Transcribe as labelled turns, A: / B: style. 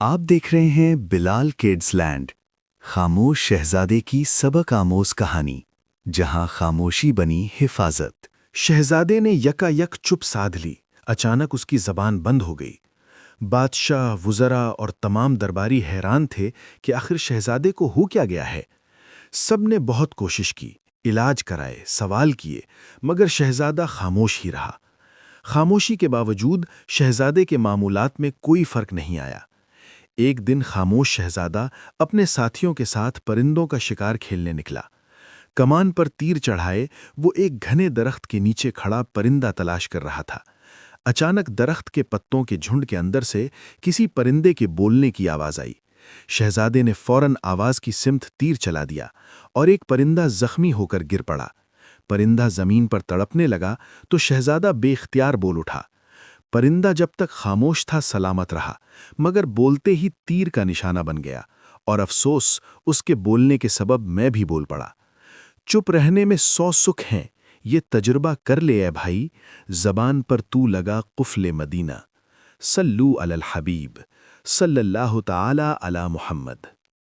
A: آپ دیکھ رہے ہیں بلال کڈز لینڈ، خاموش شہزادے کی سبق آموز کہانی، جہاں خاموشی بنی حفاظت۔
B: شہزادے نے یکا یک چپ سادھ لی۔ اچانک اس کی زبان بند ہو گئی۔ بادشاہ، وزراء اور تمام درباری حیران تھے کہ آخر شہزادے کو ہو کیا گیا ہے۔ سب نے بہت کوشش کی، علاج کرائے، سوال کیے، مگر شہزادہ خاموش ہی رہا۔ خاموشی کے باوجود شہزادے کے معمولات میں کوئی فرق نہیں آیا۔ ایک دن خاموش شہزادہ اپنے ساتھیوں کے ساتھ پرندوں کا شکار کھیلنے نکلا۔ کمان پر تیر چڑھائے وہ ایک گھنے درخت کے نیچے کھڑا پرندہ تلاش کر رہا تھا۔ اچانک درخت کے پتوں کے جھنڈ کے اندر سے کسی پرندے کے بولنے کی آواز آئی۔ شہزادے نے فوراً آواز کی سمت تیر چلا دیا اور ایک پرندہ زخمی ہو کر گر پڑا۔ پرندہ زمین پر تڑپنے لگا تو شہزادہ بے اختیار بول اٹھا۔ پرندہ جب تک خاموش تھا سلامت رہا، مگر بولتے ہی تیر کا نشانہ بن گیا، اور افسوس اس کے بولنے کے سبب میں بھی بول پڑا۔ چپ رہنے میں 100 سکھ ہیں، یہ تجربہ کر لے اے بھائی، زبان پر تو لگا قفل مدینہ۔ صلو علی الحبیب، صلی اللہ تعالی علی محمد۔